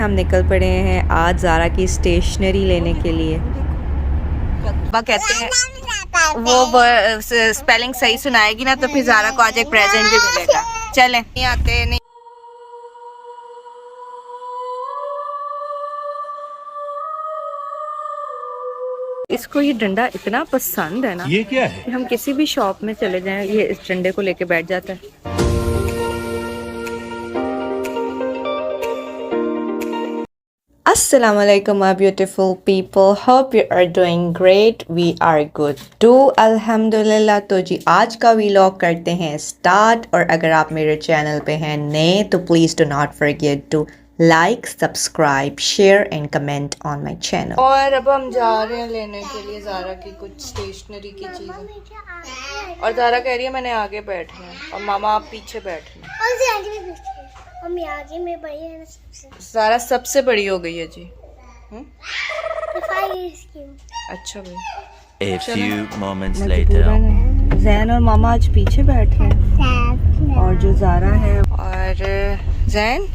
हम निकल पड़े हैं आज ज़ारा की स्टेशनरी लेने के लिए। पापा कहते हैं वो स्पेलिंग सही सुनाएगी ना तो फिर ज़ारा को आज एक प्रेजेंट भी मिलेगा। चलें, नहीं आते नहीं। इसको ये डंडा इतना पसंद है ना, ये क्या है कि हम किसी भी शॉप में चले जाएं ये इस डंडे को लेके बैठ जाता है। Assalamualaikum my beautiful people, hope you are doing great, we are good too अल्हम्दुलिल्लाह। तो जी आज का व्लॉग करते हैं स्टार्ट, और अगर आप मेरे चैनल पे हैं नए तो please do not forget to like, subscribe, share and comment on my channel. और अब हम जा रहे हैं लेने के लिए ज़ारा की कुछ स्टेशनरी की चीज़ें, और ज़ारा कह रही है मैंने आगे बैठना है और मामा आप पीछे बैठना है। आगे में बड़ी है ना, ज़ारा सबसे बड़ी हो गई है जी। अच्छा भाई। A few moments later. Jain और मामा आज पीछे बैठे हैं और जो ज़ारा है और जैन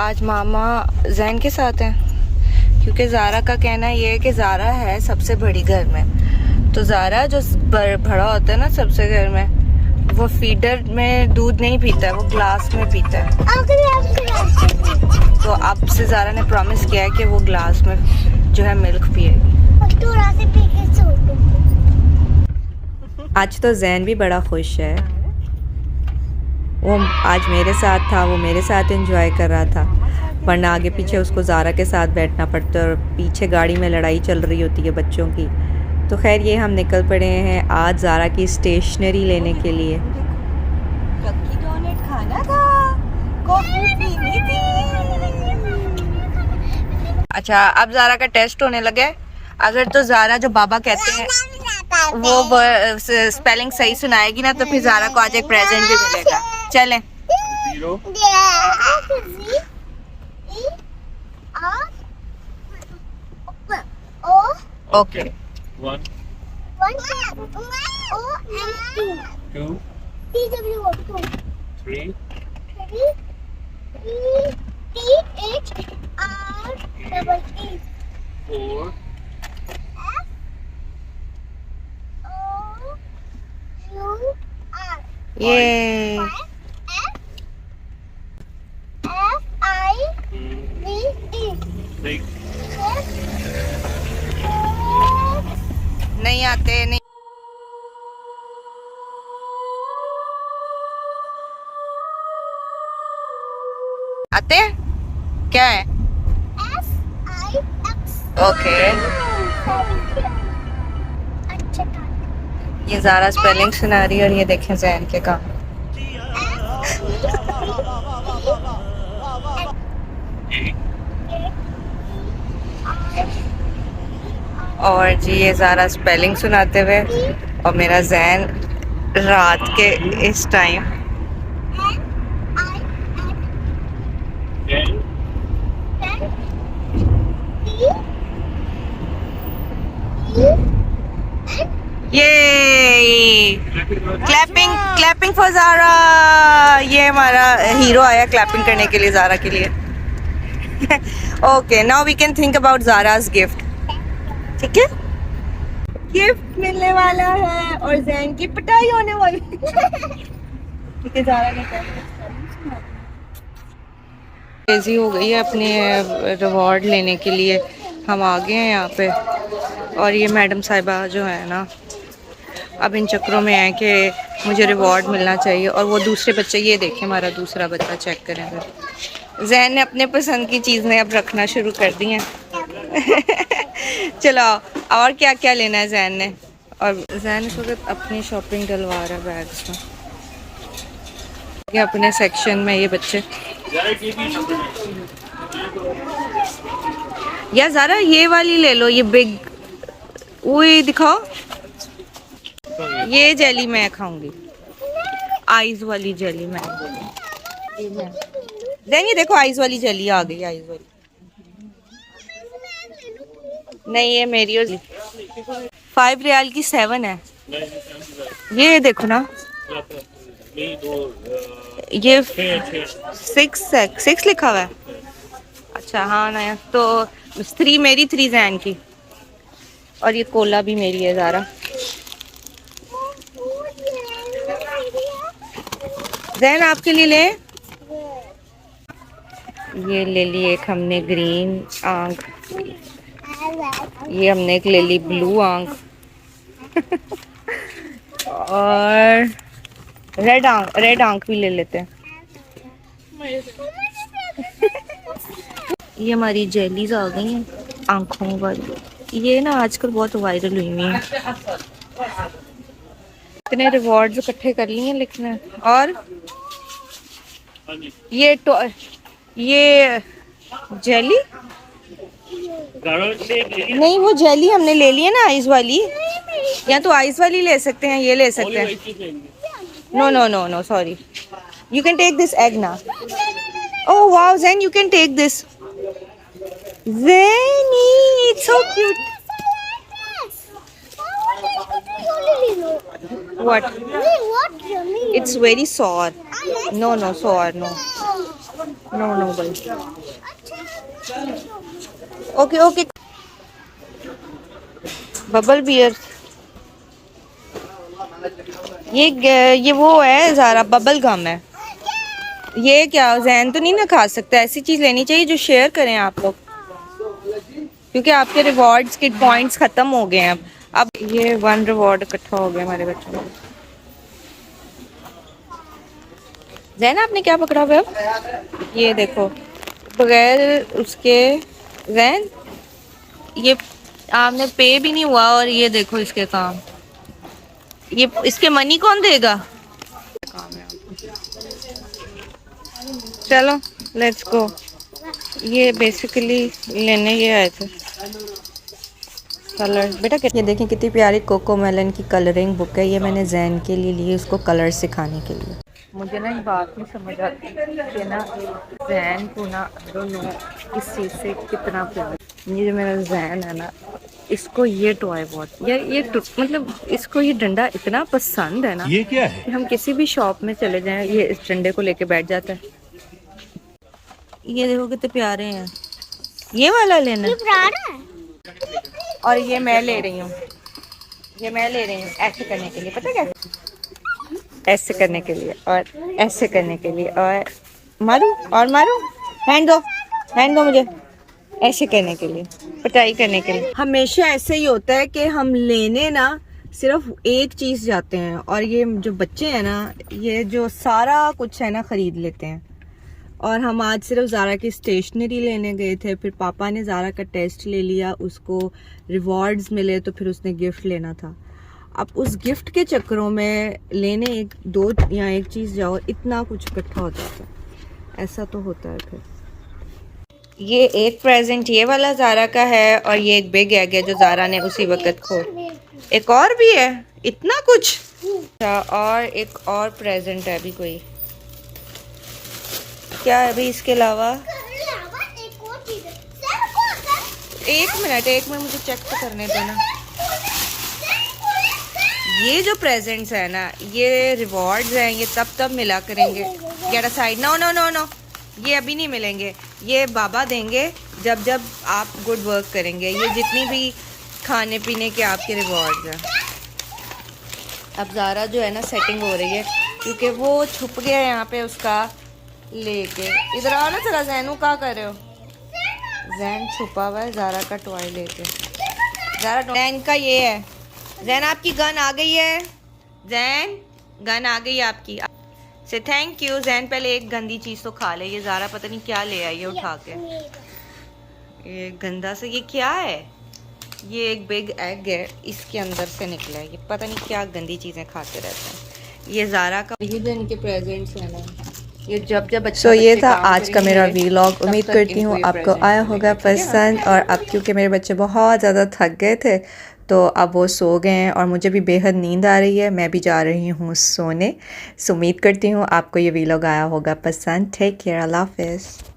आज मामा जैन के साथ हैं, क्योंकि ज़ारा का कहना ये है कि ज़ारा है सबसे बड़ी घर में। तो ज़ारा जो बड़ा होता है ना सबसे घर में, वो फीडर में दूध नहीं पीता है, वो ग्लास में पीता है। तो अब से ज़ारा ने प्रॉमिस किया है कि वो ग्लास में जो है मिल्क पिएगी। आज तो जैन भी बड़ा खुश है, वो आज मेरे साथ था, वो मेरे साथ एंजॉय कर रहा था, वरना आगे पीछे उसको ज़ारा के साथ बैठना पड़ता है और पीछे गाड़ी में लड़ाई चल रही होती है बच्चों की। तो खैर ये हम निकल पड़े हैं आज ज़ारा की स्टेशनरी लेने के लिए। डोनेट खाना था, कॉफी पीनी थी। अच्छा अब ज़ारा का टेस्ट होने लगा है। अगर तो ज़ारा जो बाबा कहते हैं वो स्पेलिंग सही सुनाएगी ना तो फिर ज़ारा को आज एक प्रेजेंट भी मिलेगा। चलें। ओके। 1 2 3 4 ये नहीं आते नहीं। आते क्या है? ओके। ये ज़ारा स्पेलिंग सुना रही है और ये देखें जैन के काम। और जी ये ज़ारा स्पेलिंग सुनाते हुए और मेरा जैन रात के इस टाइम ये क्लैपिंग फॉर ज़ारा। ये हमारा हीरो आया क्लैपिंग करने के लिए ज़ारा के लिए। Okay now we can think about Zara's gift. ठीक है, गिफ्ट मिलने वाला है और जैन की पिटाई होने वाली। ठीक है, ज़ारा ने तेजी हो गई है अपने रिवॉर्ड लेने के लिए। हम आ गए हैं यहाँ पे और ये मैडम साहिबा जो है ना अब इन चक्रों में है कि मुझे रिवॉर्ड मिलना चाहिए। और वो दूसरे बच्चे, ये देखें हमारा दूसरा बच्चा, चेक करें अगर जैन ने अपने पसंद की चीज़ें अब रखना शुरू कर दी हैं। चलो और क्या क्या लेना है जैन ने? और जैन इस वक्त अपनी शॉपिंग डलवा रहा है बैग्स में। ये अपने सेक्शन में ये बच्चे। या ज़ारा ये वाली ले लो, ये बिग, वो दिखाओ। ये जेली मैं खाऊंगी, आइज वाली जेली मैं। जैन ये देखो आइज वाली जेली आ गई, आइज वाली। नहीं ये मेरी और 5 रियाल की 7 है। ये देखो ना, ये 6 लिखा हुआ है। अच्छा अच्छा हाँ नया तो 3 मेरी 3 जैन की और ये कोला भी मेरी है ज़ारा। जैन आपके लिए ले ये ले ली एक हमने ग्रीन आंख, ये हमने एक ले ली ब्लू आंख और रेड आंख भी ले लेते हैं। ये हमारी जेलीज आ गई हैं आंखों वाली, ये ना आजकल बहुत वायरल हुई हुई हैं। इतने रिवॉर्ड्स इकट्ठे कर लिए लिखना। और ये जेली नहीं, वो जेली हमने ले ली है ना आइस वाली, या तो आइस वाली ले सकते हैं, ये ले सकते हैं। No no no no sorry, you can take this egg ना। Oh wow Zain, you can take this. Zaini it's so cute. What? It's very sour. No, no, sour, no. No, no, boy. Okay, okay. Bubble beer. ये वो है Zaara, bubble gum है ये। क्या जैन तो नहीं ना खा सकता, ऐसी चीज़ लेनी चाहिए जो शेयर करें आप लोग, क्योंकि आपके रिवॉर्ड्स के पॉइंट्स ख़त्म हो गए हैं। अब ये 1 रिवॉर्ड इकट्ठा हो गया हमारे बच्चों में। जैन आपने क्या पकड़ा हुआ है? ये देखो बगैर उसके जैन, ये आपने पे भी नहीं हुआ और ये देखो इसके काम, ये इसके मनी कौन देगा? काम है। चलो लेट्स गो। ये बेसिकली लेने ये आए थे कलर। बेटा ये देखें कितनी प्यारी कोको मेलन की कलरिंग बुक है, ये मैंने जैन के लिए ली उसको कलर सिखाने के लिए। मुझे ना एक बात नहीं समझ आती कि ना जैन को ना इस चीज़ से कितना प्यार। ये जो मेरा जैन है ना, इसको ये टॉय बहुत ये मतलब इसको ये डंडा इतना पसंद है ना, ये क्या है? कि हम किसी भी शॉप में चले जाएं ये इस डंडे को लेके बैठ जाता है। ये देखो कितने प्यारे हैं। ये वाला लेना है। और ये मैं ले रही हूँ, ये मैं ले रही हूँ ऐसे करने के लिए, पता क्या, ऐसे करने के लिए और ऐसे करने के लिए, और मारूं और मारूं, हैंड दो मुझे, ऐसे करने के लिए, पिटाई करने के लिए। हमेशा ऐसे ही होता है कि हम लेने ना सिर्फ एक चीज़ जाते हैं और ये जो बच्चे हैं ना, ये जो सारा कुछ है ना खरीद लेते हैं। और हम आज सिर्फ ज़ारा की स्टेशनरी लेने गए थे, फिर पापा ने ज़ारा का टेस्ट ले लिया, उसको रिवॉर्ड्स मिले तो फिर उसने गिफ्ट लेना था। अब उस गिफ्ट के चक्करों में लेने एक दो या एक चीज़ जाओ, इतना कुछ इकट्ठा हो जाता है, ऐसा तो होता है। फिर ये एक प्रेजेंट ये वाला ज़ारा का है और ये एक बिग एग है जो ज़ारा ने उसी वक्त खोल। एक और भी है, इतना कुछ। अच्छा, और एक और प्रेजेंट है अभी कोई, क्या है अभी इसके अलावा? एक मिनट मुझे चेक तो करने देना। ये जो प्रेजेंट्स है ना, ये रिवॉर्ड्स हैं, ये तब मिला करेंगे। Get aside, no no no no, ये अभी नहीं मिलेंगे, ये बाबा देंगे जब जब आप गुड वर्क करेंगे। ये जितनी भी खाने पीने के आपके रिवॉर्ड्स हैं। अब ज़ारा जो है ना सेटिंग हो रही है, क्योंकि वो छुप गया है यहाँ पे उसका लेके। इधर आओ ना जरा, जैनू क्या कर रहे हो? जैन छुपा हुआ है ज़ारा का टॉय लेके। ज़ारा जैन का ये है। जैन आपकी गन आ गई है, जैन गन आ गई है आपकी। से थैंक यू। जैन पहले एक गंदी चीज़ तो खा ले। ये ज़ारा पता नहीं क्या ले आई है उठा के, ये गंदा से। ये क्या है? ये एक बिग एग है, इसके अंदर से निकला है। ये पता नहीं क्या गंदी चीज़ें खाते रहते हैं। ये ज़ारा का, ये जो इनके प्रेजेंट्स हैं ना, ये जब अच्छा ये था आज का मेरा वीलॉग। उम्मीद करती हूँ आपको आया होगा पसंद। और अब क्योंकि मेरे बच्चे बहुत ज़्यादा थक गए थे तो अब वो सो गए हैं और मुझे भी बेहद नींद आ रही है, मैं भी जा रही हूँ सोने। सो उम्मीद करती हूँ आपको ये वीलॉग आया होगा पसंद। टेक केयर, अल्लाह हाफ़िज़।